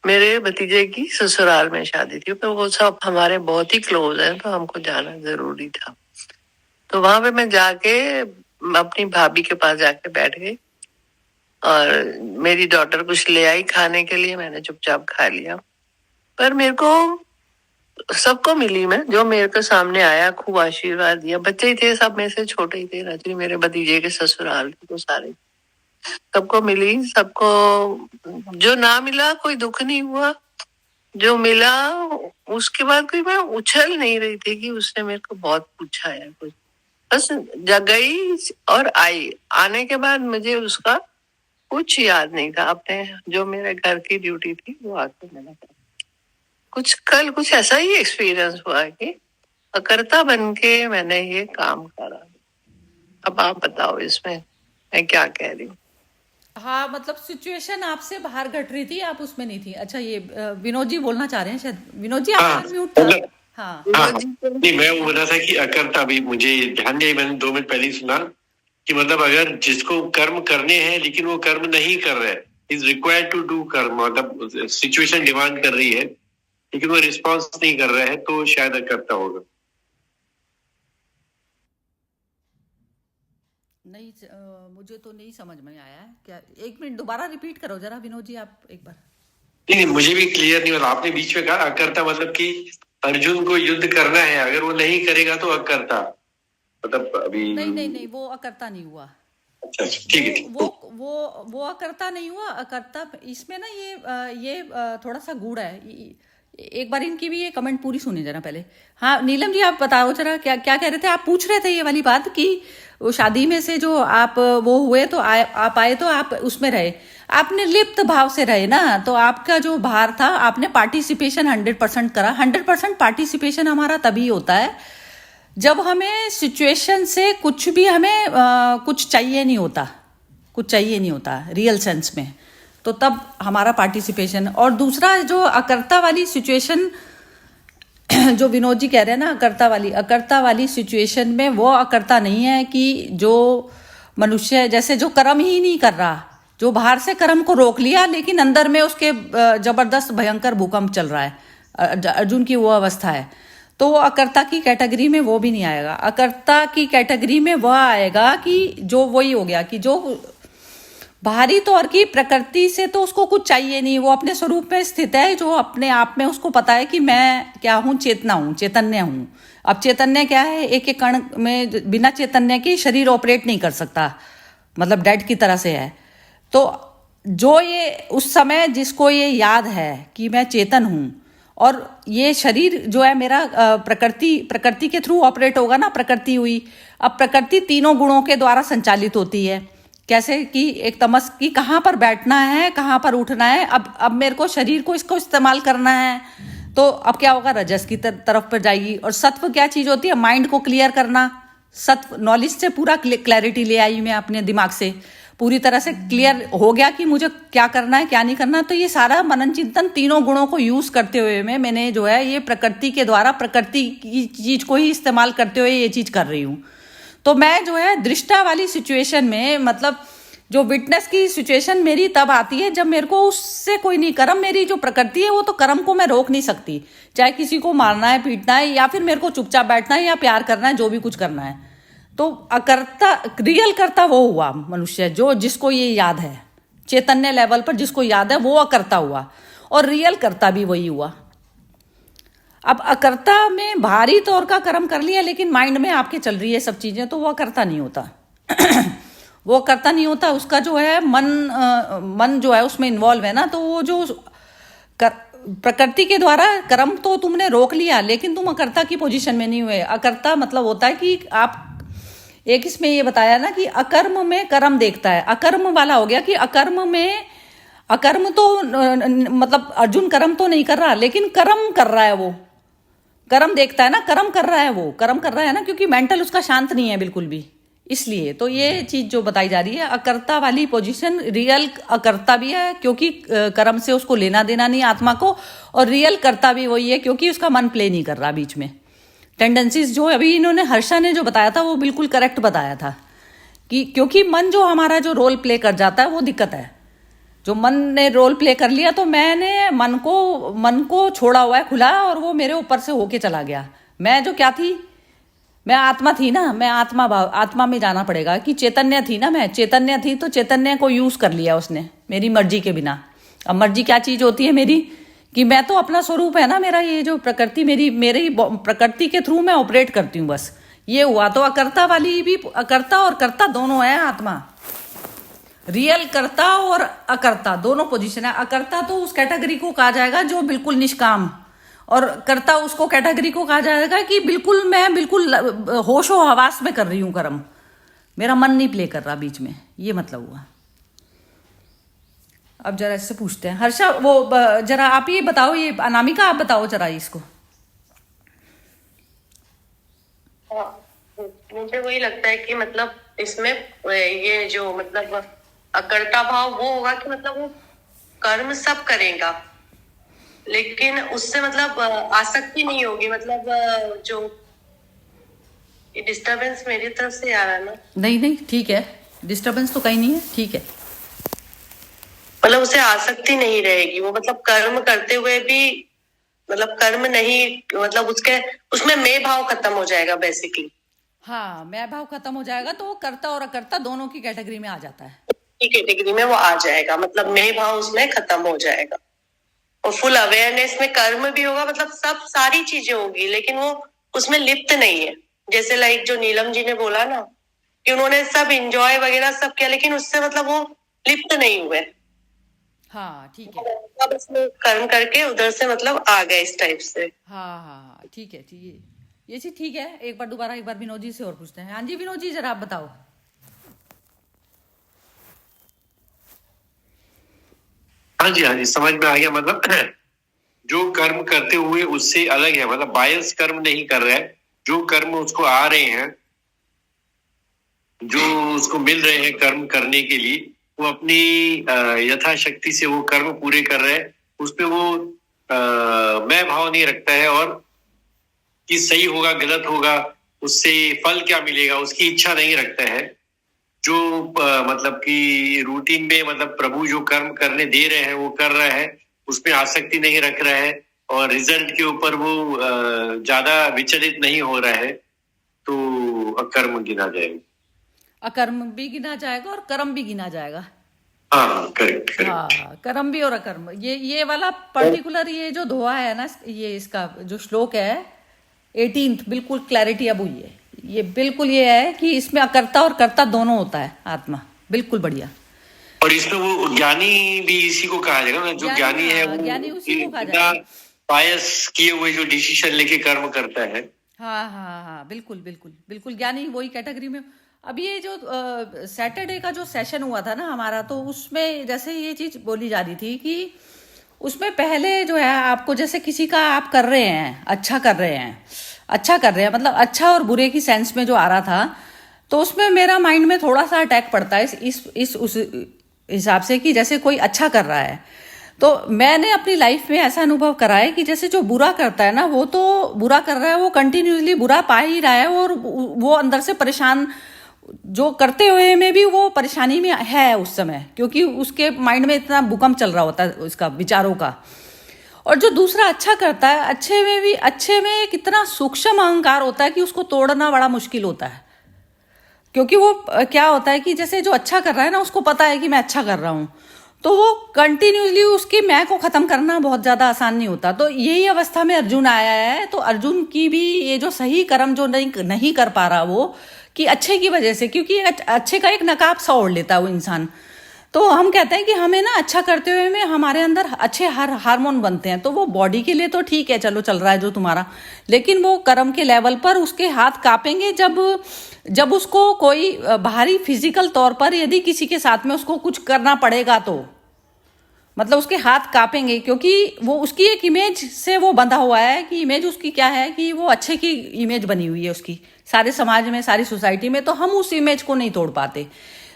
मेरे भतीजे की ससुराल में शादी थी, तो वो सब हमारे बहुत ही क्लोज हैं, तो हमको जाना जरूरी था। तो वहां पे मैं जाके अपनी भाभी के पास जाके बैठ गई, और मेरी डॉटर कुछ ले आई खाने के लिए, मैंने चुपचाप खा लिया। पर मेरे को सबको मिली, मैं जो मेरे को सामने आया खूब आशीर्वाद दिया। बच्चे ही थे, सब में से छोटे ही थे, रजनी मेरे भतीजे के ससुराल थे, तो सारे सबको मिली। सबको जो ना मिला कोई दुख नहीं हुआ, जो मिला उसके बाद कोई मैं उछल नहीं रही थी कि उसने मेरे को बहुत पूछा है कुछ, बस गई और आई। आने के बाद मुझे उसका कुछ याद नहीं था, अपने जो मेरे घर की ड्यूटी थी वो आके मैंने कल कुछ ऐसा ही एक्सपीरियंस हुआ कि अकर्ता बन के मैंने ये काम करा। अब आप बताओ इसमें मैं क्या कह रही हूँ। हाँ, मतलब सिचुएशन आपसे बाहर घट रही थी, आप उसमें नहीं थी। अच्छा, ये विनोद जी बोलना चाह रहे हैं शायद। विनोद जी आप म्यूट था। हाँ नहीं, मैं वो बोल रहा था कि अकर्ता, अभी मुझे ध्यान दिया, मैंने 2 मिनट पहले ही सुना कि मतलब अगर जिसको कर्म करने हैं लेकिन वो कर्म नहीं कर रहे, इज रिक्वायर्ड टू डू कर्म, मतलब सिचुएशन डिमांड कर रही है लेकिन वो रिस्पॉन्स नहीं कर रहा है, तो शायद अकर्ता होगा। नहीं, मुझे तो नहीं समझ में आया है क्या। एक मिनट दोबारा रिपीट करो जरा विनोद जी, आप एक बार। नहीं, मुझे भी क्लियर नहीं हुआ। आपने बीच में कहा अकर्ता, मतलब कि अर्जुन को युद्ध करना है, अगर वो नहीं करेगा तो अकर्ता, मतलब अभी नहीं, वो अकर्ता नहीं हुआ। अच्छा, ठीक है। वो अकर्ता नहीं हुआ। अकर्ता इसमें ना ये थोड़ा सा गूढ़ है। एक बार इनकी भी ये कमेंट पूरी सुनिए जरा पहले। हाँ नीलम जी आप बताओ जरा, क्या क्या कह रहे थे? आप पूछ रहे थे ये वाली बात कि वो शादी में से जो आप वो हुए तो आप आए तो आप उसमें रहे, आपने लिप्त भाव से रहे ना, तो आपका जो भार था, आपने पार्टिसिपेशन 100% करा। 100% पार्टिसिपेशन हमारा तभी होता है जब हमें सिचुएशन से कुछ भी हमें कुछ चाहिए नहीं होता, कुछ चाहिए नहीं होता रियल सेंस में, तो तब हमारा पार्टिसिपेशन। और दूसरा जो अकर्ता वाली सिचुएशन जो विनोद जी कह रहे हैं ना, अकर्ता वाली सिचुएशन में वो अकर्ता नहीं है कि जो मनुष्य जैसे जो कर्म ही नहीं कर रहा, जो बाहर से कर्म को रोक लिया लेकिन अंदर में उसके जबरदस्त भयंकर भूकंप चल रहा है, अर्जुन की वो अवस्था है, तो वो अकर्ता की कैटेगरी में वो भी नहीं आएगा। अकर्ता की कैटेगरी में वह आएगा कि जो वही हो गया कि जो बाहरी तौर की प्रकृति से तो उसको कुछ चाहिए नहीं, वो अपने स्वरूप में स्थित है, जो अपने आप में उसको पता है कि मैं क्या हूँ, चेतना हूँ, चैतन्य हूँ। अब चैतन्य क्या है, एक एक कण में बिना चैतन्य के शरीर ऑपरेट नहीं कर सकता, मतलब डेड की तरह से है। तो जो ये उस समय जिसको ये याद है कि मैं चेतन हूँ और ये शरीर जो है मेरा प्रकृति के थ्रू ऑपरेट होगा ना, प्रकृति हुई। अब प्रकृति तीनों गुणों के द्वारा संचालित होती है। कैसे कि एक तमस की कहाँ पर बैठना है, कहाँ पर उठना है। अब मेरे को शरीर को इसको इस्तेमाल करना है, तो अब क्या होगा, रजस की तरफ पर जाएगी। और सत्व क्या चीज होती है, माइंड को क्लियर करना। सत्व नॉलेज से पूरा क्लैरिटी ले आई मैं अपने दिमाग से, पूरी तरह से क्लियर हो गया कि मुझे क्या करना है क्या नहीं करना। तो ये सारा मनन चिंतन तीनों गुणों को यूज करते हुए मैंने जो है ये प्रकृति के द्वारा प्रकृति की चीज को ही इस्तेमाल करते हुए ये चीज कर रही हूँ। तो मैं जो है दृष्टा वाली सिचुएशन में, मतलब जो विटनेस की सिचुएशन मेरी तब आती है जब मेरे को उससे कोई नहीं, कर्म मेरी जो प्रकृति है वो तो कर्म को मैं रोक नहीं सकती, चाहे किसी को मारना है, पीटना है, या फिर मेरे को चुपचाप बैठना है या प्यार करना है, जो भी कुछ करना है। तो अकर्ता, रियल कर्ता वो हुआ मनुष्य जो जिसको ये याद है, चैतन्य लेवल पर जिसको याद है वो अकर्ता हुआ, और रियल कर्ता भी वही हुआ। अब अकर्ता में भारी तौर का कर्म कर लिया लेकिन माइंड में आपके चल रही है सब चीजें, तो वो अकर्ता नहीं होता। वो अकर्ता नहीं होता, उसका जो है मन जो है उसमें इन्वॉल्व है ना, तो वो जो प्रकृति के द्वारा कर्म तो तुमने रोक लिया लेकिन तुम अकर्ता की पोजीशन में नहीं हुए। अकर्ता मतलब होता है कि आप एक इसमें ये बताया ना कि अकर्म में कर्म देखता है, अकर्म वाला हो गया कि अकर्म में, अकर्म तो मतलब अर्जुन कर्म तो नहीं कर रहा लेकिन कर्म कर रहा है, वो कर्म देखता है ना, कर्म कर रहा है, वो कर्म कर रहा है ना, क्योंकि मेंटल उसका शांत नहीं है बिल्कुल भी। इसलिए तो ये चीज जो बताई जा रही है, अकर्ता वाली पोजीशन रियल अकर्ता भी है क्योंकि कर्म से उसको लेना देना नहीं आत्मा को, और रियल कर्ता भी वही है क्योंकि उसका मन प्ले नहीं कर रहा बीच में। टेंडेंसीज जो अभी इन्होंने हर्षा ने जो बताया था वो बिल्कुल करेक्ट बताया था कि क्योंकि मन जो हमारा जो रोल प्ले कर जाता है वो दिक्कत है। जो मन ने रोल प्ले कर लिया तो मैंने मन को छोड़ा हुआ है खुला, और वो मेरे ऊपर से होके चला गया। मैं जो क्या थी, मैं आत्मा थी ना, मैं आत्मा में जाना पड़ेगा कि चैतन्य थी ना, मैं चैतन्य थी, तो चैतन्य को यूज कर लिया उसने मेरी मर्जी के बिना। अब मर्जी क्या चीज होती है मेरी, कि मैं तो अपना स्वरूप है ना मेरा, ये जो प्रकृति मेरी प्रकृति के थ्रू मैं ऑपरेट करती हूँ, बस ये हुआ। तो अकर्ता वाली भी, अकर्ता और कर्ता दोनों है आत्मा, रियल कर्ता और अकर्ता दोनों पोजीशन है। अकर्ता तो उस कैटेगरी को कहा जाएगा जो बिल्कुल निष्काम, और कर्ता उसको कैटेगरी को कहा जाएगा कि मैं बिल्कुल होशो हवास में कर रही हूँ कर्म, मेरा मन नहीं प्ले कर रहा बीच में, ये मतलब हुआ। अब जरा इससे पूछते हैं हर्षा, वो जरा आप ये बताओ, ये अनामिका आप बताओ जरा इसको। मुझे वही लगता है कि मतलब इसमें ये जो मतलब अकर्ता भाव वो होगा कि मतलब वो कर्म सब करेगा लेकिन उससे मतलब आसक्ति नहीं होगी। मतलब जो ये डिस्टरबेंस मेरी तरफ से आ रहा है ना, नहीं ठीक है, डिस्टरबेंस तो कहीं नहीं है, ठीक है। मतलब उसे आसक्ति नहीं रहेगी, वो मतलब कर्म करते हुए भी मतलब कर्म नहीं, मतलब उसमें मैं भाव खत्म हो जाएगा बेसिकली। हाँ, मैं भाव खत्म हो जाएगा तो वो कर्ता और अकर्ता दोनों की कैटेगरी में आ जाता है, की कैटेगरी में वो आ जाएगा, मतलब मैं भाव उसमें खत्म हो जाएगा। और फुल अवेयरनेस में कर्म भी होगा, मतलब सब सारी चीजें होगी लेकिन वो उसमें लिप्त नहीं है। जैसे लाइक जो नीलम जी ने बोला ना कि उन्होंने सब इंजॉय वगैरह सब किया लेकिन उससे मतलब वो लिप्त नहीं हुए। हाँ ठीक है। अब इसमें कर्म करके उधर से मतलब आ गए इस टाइप से। हाँ हाँ हाँ ठीक है, ठीक है, ये चीज ठीक है। एक बार विनोद जी से और पूछते हैं। हाँ जी विनोद जी, जरा आप बताओ। हाँ जी, हाँ जी, समझ में आ गया। मतलब जो कर्म करते हुए उससे अलग है, मतलब बायस कर्म नहीं कर रहा है। जो कर्म उसको आ रहे हैं, जो उसको मिल रहे हैं कर्म करने के लिए, वो अपनी यथाशक्ति से वो कर्म पूरे कर रहे हैं। उसपे वो मैं भाव नहीं रखता है, और कि सही होगा गलत होगा, उससे फल क्या मिलेगा, उसकी इच्छा नहीं रखता है। जो मतलब कि रूटीन में मतलब प्रभु जो कर्म करने दे रहे हैं वो कर रहा है, उसमें आसक्ति नहीं रख रहा है, और रिजल्ट के ऊपर वो ज्यादा विचलित नहीं हो रहा है, तो अकर्म गिना जाएगा। अकर्म भी गिना जाएगा और कर्म भी गिना जाएगा। हाँ, करेक्ट करेक्ट। हाँ, कर्म भी और अकर्म, ये वाला पर्टिकुलर ये जो धोआ है ना, ये इसका जो श्लोक है 18th, बिल्कुल क्लैरिटी अब हुई है। ये बिल्कुल ये है कि इसमें अकर्ता और कर्ता दोनों होता है आत्मा, बिल्कुल बढ़िया। और इसमें वो ज्ञानी भी इसी को कहा जाएगा ना, जो ज्ञानी है वो ज्ञानी उसी को कहा बिना जाएगा। बायस किए हुए जो डिसीजन लेके कर्म करता है। हाँ हाँ हाँ, बिल्कुल बिल्कुल बिल्कुल, ज्ञानी वही कैटेगरी में। अब ये जो सैटरडे का जो सेशन हुआ था ना हमारा, तो उसमें जैसे ये चीज बोली जा रही थी कि उसमें पहले जो है आपको, जैसे किसी का आप कर रहे हैं, अच्छा कर रहे हैं, मतलब अच्छा और बुरे की सेंस में जो आ रहा था, तो उसमें मेरा माइंड में थोड़ा सा अटैक पड़ता है इस उस हिसाब से कि जैसे कोई अच्छा कर रहा है, तो मैंने अपनी लाइफ में ऐसा अनुभव करा है कि जैसे जो बुरा करता है ना, वो तो बुरा कर रहा है, वो कंटिन्यूसली बुरा पा ही रहा है, और वो अंदर से परेशान, जो करते हुए में भी वो परेशानी में है उस समय, क्योंकि उसके माइंड में इतना भूकंप चल रहा होता है उसका विचारों का। और जो दूसरा अच्छा करता है, अच्छे में कितना सूक्ष्म अहंकार होता है कि उसको तोड़ना बड़ा मुश्किल होता है। क्योंकि वो क्या होता है कि जैसे जो अच्छा कर रहा है ना, उसको पता है कि मैं अच्छा कर रहा हूँ, तो वो कंटिन्यूसली उसकी मैं को खत्म करना बहुत ज्यादा आसान नहीं होता। तो यही अवस्था में अर्जुन आया है। तो अर्जुन की भी ये जो सही कर्म जो नहीं कर पा रहा, वो कि अच्छे की वजह से, क्योंकि अच्छे का एक नकाब सा ओढ़ लेता है वो इंसान। तो हम कहते हैं कि हमें ना अच्छा करते हुए में हमारे अंदर अच्छे हार्मोन बनते हैं, तो वो बॉडी के लिए तो ठीक है, चलो चल रहा है जो तुम्हारा, लेकिन वो कर्म के लेवल पर उसके हाथ कांपेंगे जब उसको कोई बाहरी फिजिकल तौर पर यदि किसी के साथ में उसको कुछ करना पड़ेगा, तो मतलब उसके हाथ कांपेंगे, क्योंकि वो उसकी एक इमेज से वो बंधा हुआ है कि इमेज उसकी क्या है कि वो अच्छे की इमेज बनी हुई है उसकी सारे समाज में, सारी सोसाइटी में, तो हम उस इमेज को नहीं तोड़ पाते।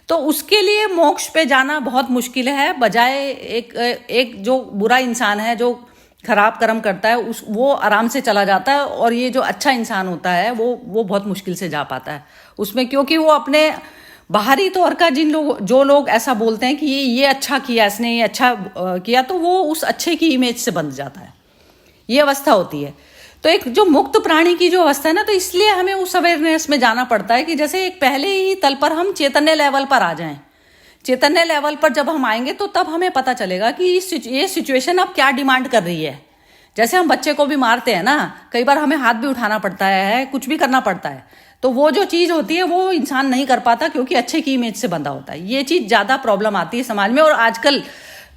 तो उसके लिए मोक्ष पे जाना बहुत मुश्किल है, बजाय एक जो बुरा इंसान है, जो खराब कर्म करता है, वो आराम से चला जाता है, और ये जो अच्छा इंसान होता है वो बहुत मुश्किल से जा पाता है उसमें, क्योंकि वो अपने बाहरी तौर का जो लोग ऐसा बोलते हैं कि ये अच्छा किया, इसने ये अच्छा किया, तो वो उस अच्छे की इमेज से बंध जाता है। ये अवस्था होती है। तो एक जो मुक्त प्राणी की जो अवस्था है ना, तो इसलिए हमें उस अवेयरनेस में जाना पड़ता है कि जैसे एक पहले ही तल पर हम चैतन्य लेवल पर आ जाएं। चैतन्य लेवल पर जब हम आएंगे तो तब हमें पता चलेगा कि ये सिचुएशन अब क्या डिमांड कर रही है। जैसे हम बच्चे को भी मारते हैं ना, कई बार हमें हाथ भी उठाना पड़ता है, कुछ भी करना पड़ता है, तो वो जो चीज होती है वो इंसान नहीं कर पाता, क्योंकि अच्छे की इमेज से बंधा होता है। ये चीज ज्यादा प्रॉब्लम आती है समाज में, और आजकल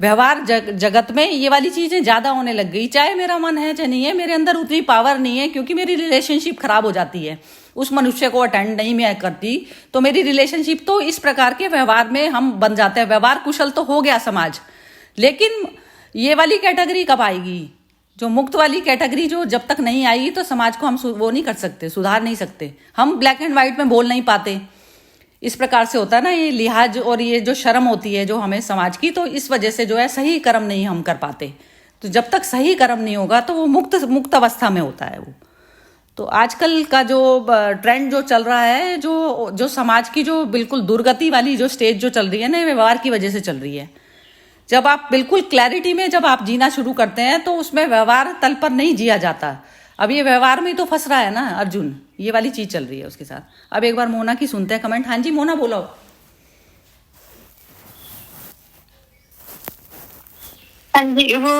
व्यवहार जगत में ये वाली चीजें ज्यादा होने लग गई। चाहे मेरा मन है चाहे नहीं है, मेरे अंदर उतनी पावर नहीं है, क्योंकि मेरी रिलेशनशिप खराब हो जाती है, उस मनुष्य को अटेंड नहीं मैं करती, तो मेरी रिलेशनशिप, तो इस प्रकार के व्यवहार में हम बन जाते हैं। व्यवहार कुशल तो हो गया समाज, लेकिन ये वाली कैटेगरी कब आएगी, जो मुक्त वाली कैटेगरी जो जब तक नहीं आएगी, तो समाज को हम वो नहीं कर सकते, सुधार नहीं सकते। हम ब्लैक एंड व्हाइट में बोल नहीं पाते। इस प्रकार से होता है ना ये लिहाज, और ये जो शर्म होती है जो हमें समाज की, तो इस वजह से जो है सही कर्म नहीं हम कर पाते। तो जब तक सही कर्म नहीं होगा तो वो मुक्त अवस्था में होता है वो। तो आजकल का जो ट्रेंड जो चल रहा है, जो समाज की जो बिल्कुल दुर्गति वाली जो स्टेज जो चल रही है ना, व्यवहार की वजह से चल रही है। जब आप बिल्कुल क्लैरिटी में जब आप जीना शुरू करते हैं, तो उसमें व्यवहार तल पर नहीं जिया जाता। अब ये व्यवहार में तो फंस रहा है ना अर्जुन, ये वाली चीज चल रही है उसके साथ। अब एक बार मोना की सुनते हैं कमेंट। हाँ जी मोना, बोलो। हाँ जी, वो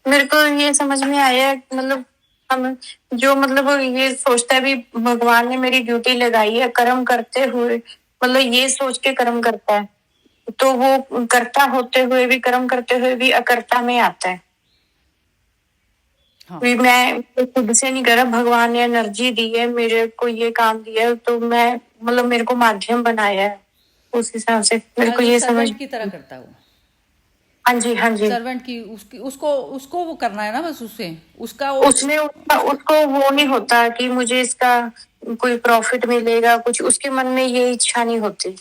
मेरे को ये समझ में आया, मतलब हम जो मतलब ये सोचता है भी भगवान ने मेरी ड्यूटी लगाई है कर्म करते हुए, मतलब ये सोच के कर्म करता है तो वो कर्ता होते हुए भी, कर्म करते हुए भी अकर्ता में आता है। हाँ भी मैं खुद से नहीं कर रहा, भगवान ने एनर्जी दी है, मेरे को ये काम दिया है, तो मैं मतलब मेरे को माध्यम बनाया है, उस हिसाब से मेरे को ये समझ। सर्वेंट की तरह करता है वो, हाँ जी, हाँ जी। सर्वेंट की उसकी उसको उसको वो करना है ना, बस उससे उसका उसमें उसको वो नहीं होता कि मुझे इसका कोई प्रॉफिट मिलेगा, कुछ उसके मन में ये इच्छा नहीं होती,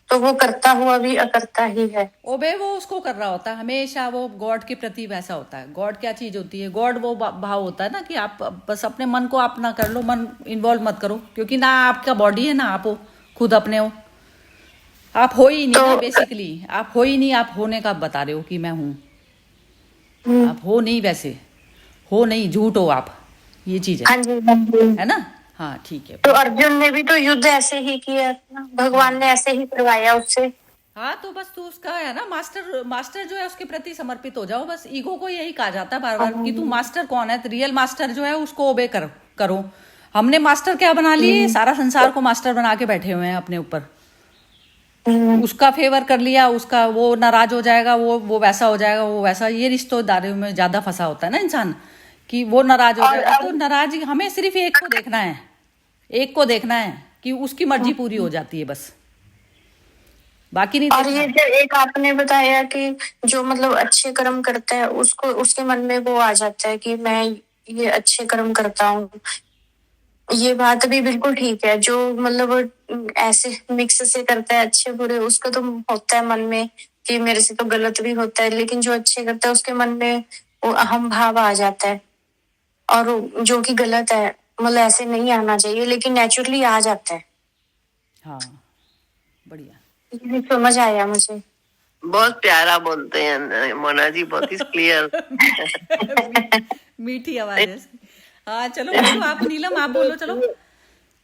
तो वो करता हुआ भी अकर्ता ही है। ओबे वो उसको कर रहा होता है हमेशा, वो गॉड के प्रति वैसा होता है। गॉड क्या चीज होती है? गॉड वो भाव होता है ना कि आप बस अपने मन को आप ना कर लो, मन इन्वॉल्व मत करो, क्योंकि ना आपका बॉडी है ना आप हो, खुद अपने हो, आप हो ही नहीं ना बेसिकली, आप हो ही नहीं, आप होने का बता रहे हो कि मैं हूँ, आप हो नहीं, वैसे हो नहीं, झूठ हो आप, ये चीज हाँ जी, हाँ जी। है ना। हाँ ठीक है। तो अर्जुन ने भी तो युद्ध ऐसे ही किया ना, भगवान ने ऐसे ही करवाया उससे। हाँ तो बस तू उसका है ना मास्टर, मास्टर जो है उसके प्रति समर्पित हो जाओ बस। ईगो को यही कहा जाता है बार बार कि तू मास्टर कौन है, रियल मास्टर जो है उसको ओबे करो। हमने मास्टर क्या बना लिए, सारा संसार को मास्टर बना के बैठे हुए हैं अपने ऊपर, उसका फेवर कर लिया, उसका वो नाराज हो जाएगा, वो वैसा हो जाएगा, वो वैसा, ये रिश्तेदारी में ज्यादा फंसा होता है ना इंसान कि वो नाराज हो जाएगा। तो नाराज हमें सिर्फ एक को देखना है, एक को देखना है कि उसकी मर्जी पूरी हो जाती है बस, बाकी नहीं और देखना। ये जो एक आपने बताया कि जो मतलब अच्छे कर्म करता है उसको, उसके मन में वो आ जाता है कि मैं ये अच्छे कर्म करता हूँ, ये बात भी बिल्कुल ठीक है। जो मतलब ऐसे मिक्स से करता है अच्छे बुरे, उसको तो होता है मन में कि मेरे से तो गलत भी होता है, लेकिन जो अच्छे करता है उसके मन में वो अहम भाव आ जाता है, और जो कि गलत है, मतलब ऐसे नहीं आना चाहिए, लेकिन नेचुरली आ जाता है। हाँ बढ़िया, ये समझ आया मुझे। बहुत प्यारा बोलते हैं मोना जी, बहुत ही क्लियर। मीठी आवाज है इसकी। हाँ चलो बोलो आप, नीलम आप बोलो चलो।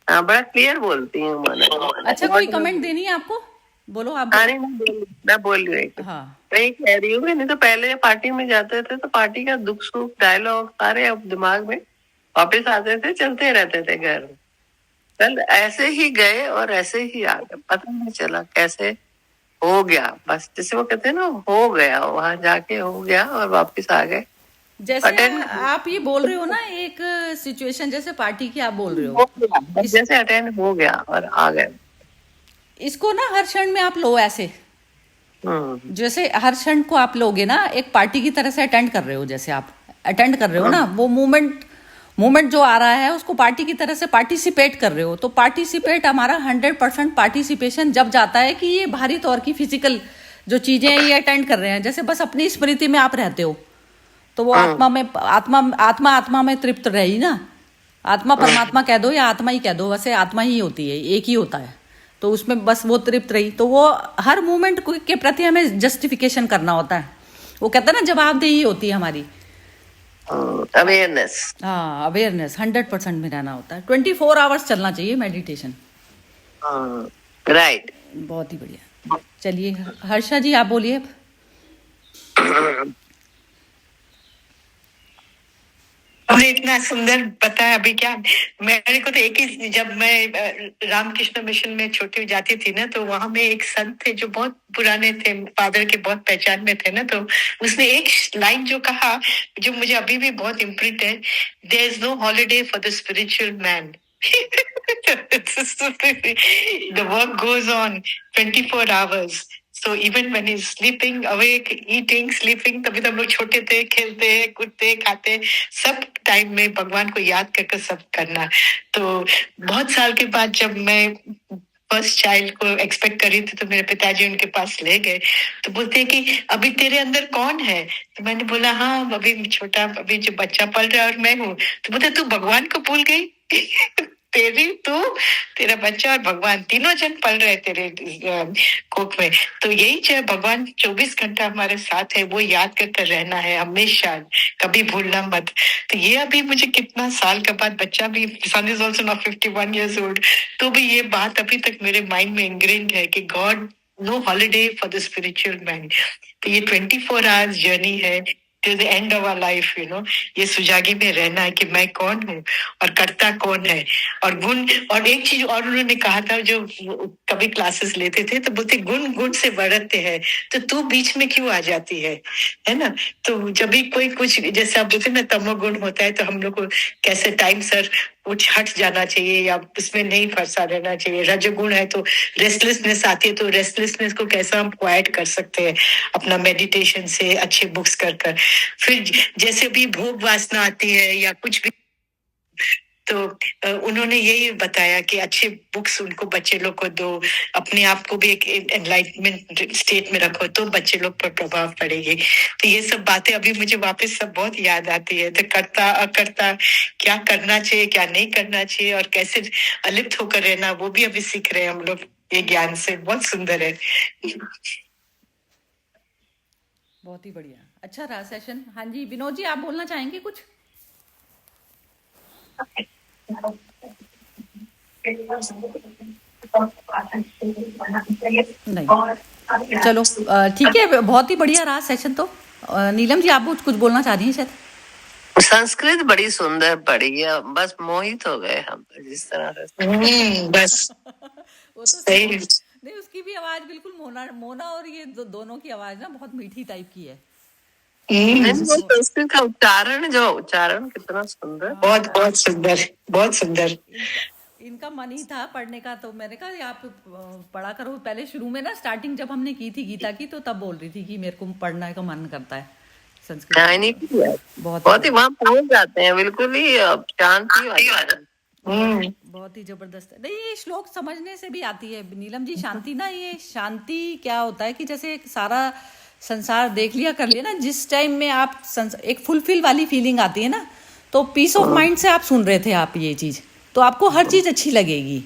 हाँ बड़ा क्लियर बोलती हूँ मोना जी। अच्छा कोई कमेंट देनी है आपको, बोलो आप हाँ बोलो। नहीं, मैं बोल रही हूँ। हाँ मैं ये कह रही हूँ कि नहीं तो पहले पार्टी में जाते थे तो पार्टी का दुख सुख डायलॉग सारे अब दिमाग में, वापिस आते थे, चलते रहते थे घर में। कल ऐसे ही गए और ऐसे ही आ गए, पता नहीं चला कैसे हो गया, बस जैसे वो कहते हैं ना, हो गया, वहां जाके हो गया और वापिस आ गए। जैसे अटेंड आप ये बोल रहे हो ना, एक सिचुएशन जैसे पार्टी की आप बोल रहे हो हो, गया, बस जैसे अटेंड हो गया और आ गए। इसको ना हर क्षण में आप लो ऐसे, हम्म, जैसे हर क्षण को आप लोगे ना एक पार्टी की तरह से अटेंड कर रहे हो, जैसे आप अटेंड कर रहे हो ना, वो मूवमेंट जो आ रहा है उसको पार्टी की तरह से पार्टिसिपेट कर रहे हो। तो पार्टिसिपेट हमारा 100% पार्टिसिपेशन जब जाता है कि ये बाहरी तौर की फिजिकल जो चीजें हैं ये अटेंड कर रहे हैं, जैसे बस अपनी स्मृति में आप रहते हो, तो वो आत्मा में, आत्मा में तृप्त रही ना। आत्मा परमात्मा कह दो या आत्मा ही कह दो, वैसे आत्मा ही होती है, एक ही होता है, तो उसमें बस वो तृप्त रही। तो वो हर मूवमेंट के प्रति हमें जस्टिफिकेशन करना होता है, वो कहता है ना जवाबदेही होती है हमारी। अवेयरनेस। हाँ अवेयरनेस 100% में रहना होता है, 24 आवर्स चलना चाहिए मेडिटेशन। राइट। बहुत ही बढ़िया। चलिए हर्षा जी आप बोलिए। हमने इतना सुंदर बताया अभी, क्या मेरे को तो एक ही, जब मैं रामकृष्ण मिशन में छोटी जाती थी ना, तो वहां में एक संत थे जो बहुत पुराने थे, फादर के बहुत पहचान में थे ना, तो उसने एक लाइन जो कहा जो मुझे अभी भी बहुत इम्प्रिंट है, there is no holiday for the spiritual man. The work goes on 24 hours. So even when he's sleeping, awake, eating, sleeping, तभी तो हम लोग छोटे थे, खेलते, कूदते, खाते, सब टाइम में भगवान को याद करके सब करना। तो बहुत साल के बाद जब मैं फर्स्ट चाइल्ड को एक्सपेक्ट करी थी, तो मेरे पिताजी उनके पास ले गए, तो बोलते हैं कि अभी तेरे अंदर कौन है? तो मैंने बोला हाँ, अभी छोटा, अभी जो बच्चा पल रहा है और मैं हूँ। तो बोलते तू भगवान को भूल गई? तेरी, तू, तेरा बच्चा और भगवान तीनों जन पल रहे तेरे कोख में। तो यही जो भगवान 24 घंटा हमारे साथ है, वो याद करके रहना है हमेशा, कभी भूलना मत। तो ये अभी मुझे कितना साल के बाद, बच्चा भी, son is also not 51 years old, तो भी ये बात अभी तक मेरे माइंड में इंग्रेन्ड है कि God, no holiday for the spiritual man. तो ये 24 hours जर्नी है, to the end of our life, ये सुजागी में रहना है कि मैं कौन हूँ और कर्ता कौन है और गुण। और एक चीज और उन्होंने कहा था, जो कभी क्लासेस लेते थे तो बोलते गुण गुण से बढ़ते हैं, तो तू बीच में क्यों आ जाती है ना। तो जब भी कोई कुछ, जैसे आप बोलते ना तमोगुण होता है, तो हम लोग को कैसे टाइम सर कुछ हट जाना चाहिए या उसमें नहीं फंसा रहना चाहिए। रजोगुण है तो रेस्टलेसनेस आती है, तो रेस्टलेसनेस को कैसे हम क्वाइट कर सकते हैं अपना मेडिटेशन से, अच्छे बुक्स कर। फिर जैसे भी भोग वासना आती है या कुछ भी, तो उन्होंने यही बताया कि अच्छे बुक्स उनको बच्चे लोग को दो, अपने आप को भी एक एनलाइटमेंट स्टेट में रखो, तो बच्चे लोग पर प्रभाव पड़ेगी। तो ये सब बातें अभी मुझे वापस सब बहुत याद आती है। तो कर्ता अकर्ता क्या करना चाहिए, क्या नहीं करना चाहिए, और कैसे अलिप्त होकर रहना, वो भी अभी सीख रहे हैं हम लोग ये ज्ञान से। बहुत सुंदर है। बहुत ही बढ़िया, अच्छा रहा सेशन। हाँ जी विनोद जी, आप बोलना चाहेंगे कुछ? नहीं, चलो ठीक है, बहुत ही बढ़िया रहा सेशन। तो नीलम जी, आप कुछ बोलना चाह रही हैं शायद? संस्कृत बड़ी सुंदर पढ़ी है, बस मोहित हो गए हम जिस तरह से। बस वो तो सही। नहीं, उसकी भी आवाज बिल्कुल मोना और ये दोनों की आवाज ना बहुत मीठी टाइप की है। संस्कृत का उच्चारण कितना सुंदर, बहुत बहुत सुंदर, बहुत सुंदर। इनका मन ही था पढ़ने का, तो मैंने कहा आप पढ़ा करो। पहले शुरू में ना स्टार्टिंग जब हमने की थी गीता की, तो तब बोल रही थी कि मेरे को पढ़ने का मन करता है संस्कृत। बहुत ही वहाँ पहुंच जाते हैं, बिल्कुल ही शांति। बहुत ही जबरदस्त है। नहीं, ये श्लोक समझने से भी आती है नीलम जी शांति ना। ये शांति क्या होता है कि जैसे सारा संसार देख लिया कर लिया ना, जिस टाइम में आप एक फुलफिल वाली फीलिंग आती है ना, तो पीस ऑफ माइंड से आप सुन रहे थे आप ये चीज, तो आपको हर चीज अच्छी लगेगी।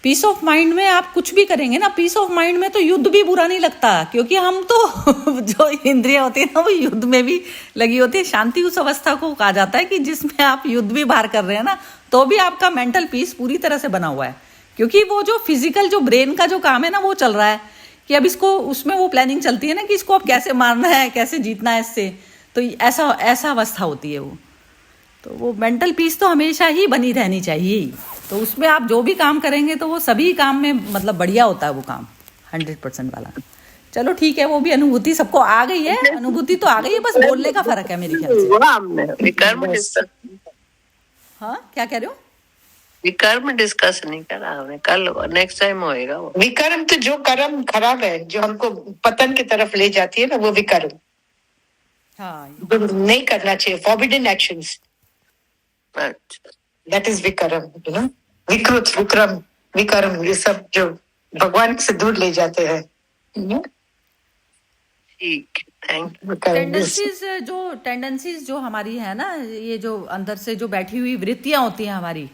पीस ऑफ माइंड में आप कुछ भी करेंगे ना, पीस ऑफ माइंड में तो युद्ध भी बुरा नहीं लगता, क्योंकि हम तो जो इंद्रियां होती है ना, वो युद्ध में भी लगी होती है। शांति उस अवस्था को कहा जाता है कि जिसमें आप युद्ध भी बाहर कर रहे हैं ना, तो भी आपका मेंटल पीस पूरी तरह से बना हुआ है, क्योंकि वो जो फिजिकल जो ब्रेन का जो काम है ना, वो चल रहा है कि अब इसको, उसमें वो प्लानिंग चलती है ना कि इसको अब कैसे मारना है, कैसे जीतना है इससे। तो ऐसा अवस्था होती है वो। तो वो मेंटल पीस तो हमेशा ही बनी रहनी चाहिए। तो उसमें आप जो भी काम करेंगे तो वो सभी काम में मतलब बढ़िया होता है वो काम, 100% वाला। चलो ठीक है, वो भी अनुभूति सबको आ गई है, अनुभूति तो आ गई है, बस बोलने का फर्क है मेरे ख्याल से। हाँ, क्या कह रहे हो? विकर्म डिस्कस नहीं करा हमने, कल नेक्स्ट टाइम होएगा वो। विकर्म तो जो कर्म खराब है, जो हमको पतन की तरफ ले जाती है ना, वो विकर्म। हाँ, नहीं करना चाहिए, फॉरबिडन एक्शंस, दैट इज विकर्म। विकृत, विक्रम, विकर्म, ये सब जो भगवान से दूर ले जाते हैं। ठीक, थैंक यू। टेंडेंसीज जो हमारी है ना, ये जो अंदर से जो बैठी हुई वृत्तियां होती हैं हमारी,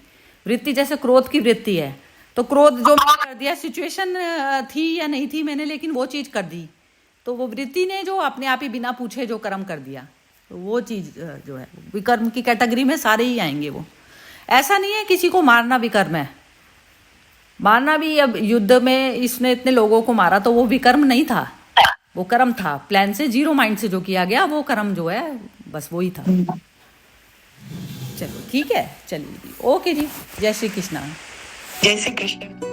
वृत्ति जैसे क्रोध की वृत्ति है, तो क्रोध जो मैंने कर दिया, सिचुएशन थी या नहीं थी मैंने, लेकिन वो चीज कर दी, तो वो वृत्ति ने जो अपने आप ही बिना पूछे जो कर्म कर दिया, तो वो चीज जो है विकर्म की कैटेगरी में सारे ही आएंगे वो। ऐसा नहीं है किसी को मारना विकर्म है, मारना भी। अब युद्ध में इसने इतने लोगों को मारा, तो वो विकर्म नहीं था, वो कर्म था। प्लान से, जीरो माइंड से जो किया गया, वो कर्म जो है बस वही था। चलो ठीक है, चलिए, ओके जी, जय श्री कृष्णा। जय श्री कृष्ण।